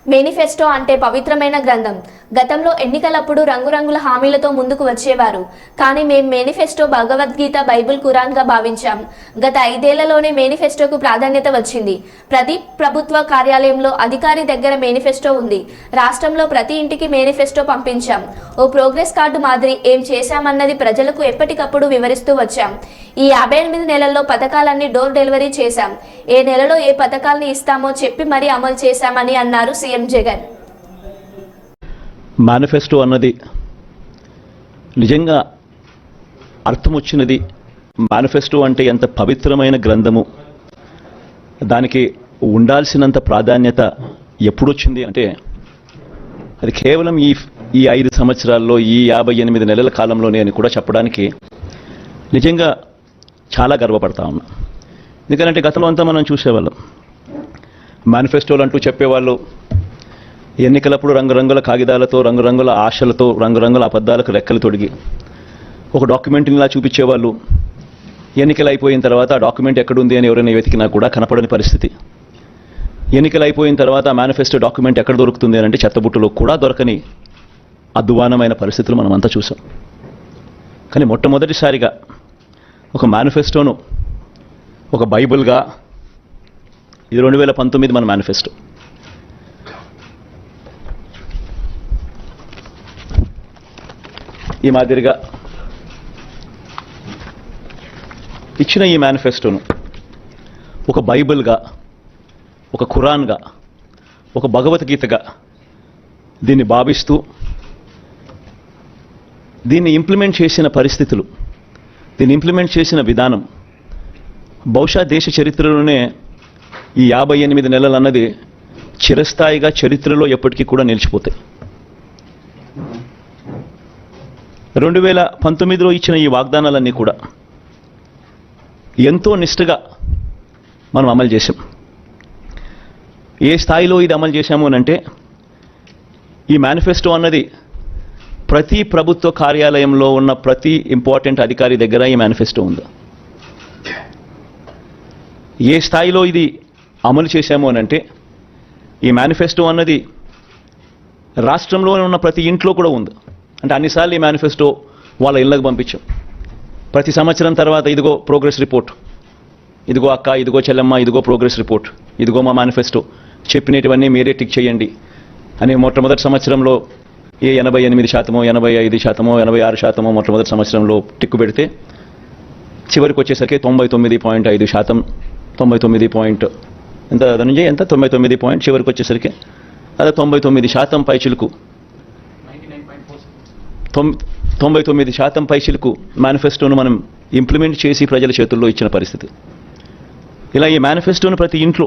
Manifesto అంటే పవిత్రమైన గ్రంథం. గతంలో ఎన్నికలప్పుడు రంగురంగుల హామీలతో ముందుకు వచ్చేవారు. కానీ మేము మేనిఫెస్టో భగవద్గీత, బైబిల్, ఖురాన్గా భావించాం. గత 5 ఏళ్లలోనే మేనిఫెస్టోకు ప్రాధాన్యత వచ్చింది. ప్రతి ప్రభుత్వ కార్యాలయంలో అధికారి దగ్గర మేనిఫెస్టో ఉంది. రాష్ట్రంలో ప్రతి ఇంటికి మేనిఫెస్టో పంపించాం. ఓ ప్రోగ్రెస్ కార్డు మాదిరి ఏం చేశామన్నది ప్రజలకు ఎప్పటికప్పుడు వివరిస్తూ వచ్చాం. ఈ 58 నెలల్లో పథకాలన్నీ డోర్ డెలివరీ చేశాం. ఏ నెలలో ఏ పథకాలను ఇస్తామో చెప్పి మరీ అమలు చేశామని అన్నారు సీఎం జగన్. మేనిఫెస్టో అన్నది నిజంగా అర్థం వచ్చినది. మేనిఫెస్టో అంటే ఎంత పవిత్రమైన గ్రంథము, దానికి ఉండాల్సినంత ప్రాధాన్యత ఎప్పుడొచ్చింది అంటే అది కేవలం ఈ 5 సంవత్సరాల్లో, ఈ 58 నెలల కాలంలోనే అని కూడా చెప్పడానికి నిజంగా చాలా గర్వపడతా ఉన్నా. ఎందుకంటే గతంలో అంతా మనం చూసేవాళ్ళం, మేనిఫెస్టోలు అంటూ చెప్పేవాళ్ళు ఎన్నికలప్పుడు రంగురంగుల కాగితాలతో, రంగురంగుల ఆశలతో, రంగురంగుల అబద్ధాలకు రెక్కలు తొడిగి ఒక డాక్యుమెంట్ని ఇలా చూపించేవాళ్ళు. ఎన్నికలు అయిపోయిన తర్వాత ఆ డాక్యుమెంట్ ఎక్కడుంది అని ఎవరైనా వెతికినా కూడా కనపడని పరిస్థితి. ఎన్నికలు అయిపోయిన తర్వాత మేనిఫెస్టో డాక్యుమెంట్ ఎక్కడ దొరుకుతుంది అని అంటే చెత్తబుట్టలో కూడా దొరకని అధ్వానమైన పరిస్థితులు మనం అంతా చూసాం. కానీ మొట్టమొదటిసారిగా ఒక మేనిఫెస్టోను ఒక బైబిల్గా, ఇది 2019 మన మేనిఫెస్టో, ఈ మాదిరిగా ఇచ్చిన ఈ మేనిఫెస్టోను ఒక బైబిల్గా, ఒక ఖురాన్గా, ఒక భగవద్గీతగా దీన్ని భావిస్తూ దీన్ని ఇంప్లిమెంట్ చేసిన పరిస్థితులు, దీన్ని ఇంప్లిమెంట్ చేసిన విధానం బహుశా దేశ చరిత్రలోనే ఈ 58 నెలలు అన్నది చిరస్థాయిగా చరిత్రలో ఎప్పటికీ కూడా నిలిచిపోతాయి. 2019లో ఇచ్చిన ఈ వాగ్దానాలన్నీ కూడా ఎంతో నిష్ఠగా మనం అమలు చేశాం. ఏ స్థాయిలో ఇది అమలు చేశాము అనంటే ఈ మేనిఫెస్టో అన్నది ప్రతి ప్రభుత్వ కార్యాలయంలో ఉన్న ప్రతి ఇంపార్టెంట్ అధికారి దగ్గర ఈ మేనిఫెస్టో ఉంది. ఏ స్థాయిలో ఇది అమలు చేశాము అనంటే ఈ మేనిఫెస్టో అన్నది రాష్ట్రంలో ఉన్న ప్రతి ఇంట్లో కూడా ఉంది. అంటే అన్నిసార్లు ఈ మేనిఫెస్టో వాళ్ళ ఇళ్ళకు పంపించాం. ప్రతి సంవత్సరం తర్వాత ఇదిగో ప్రోగ్రెస్ రిపోర్ట్, ఇదిగో అక్క, ఇదిగో చెల్లెమ్మ, ఇదిగో ప్రోగ్రెస్ రిపోర్ట్, ఇదిగో మా మేనిఫెస్టో, చెప్పినటువన్నీ మీరే టిక్ చేయండి అని మొట్టమొదటి సంవత్సరంలో 88%, 85%, 86% మొట్టమొదటి సంవత్సరంలో టిక్కు పెడితే చివరికి వచ్చేసరికి 99.5%, 99 ఎంత ధనుంజయ్ ఎంత 99 చివరికి వచ్చేసరికి అదే 99% పైచిలుకు, 99% పైచిలుకు మేనిఫెస్టోను మనం ఇంప్లిమెంట్ చేసి ప్రజల చేతుల్లో ఇచ్చిన పరిస్థితి. ఇలా ఈ మేనిఫెస్టోను ప్రతి ఇంట్లో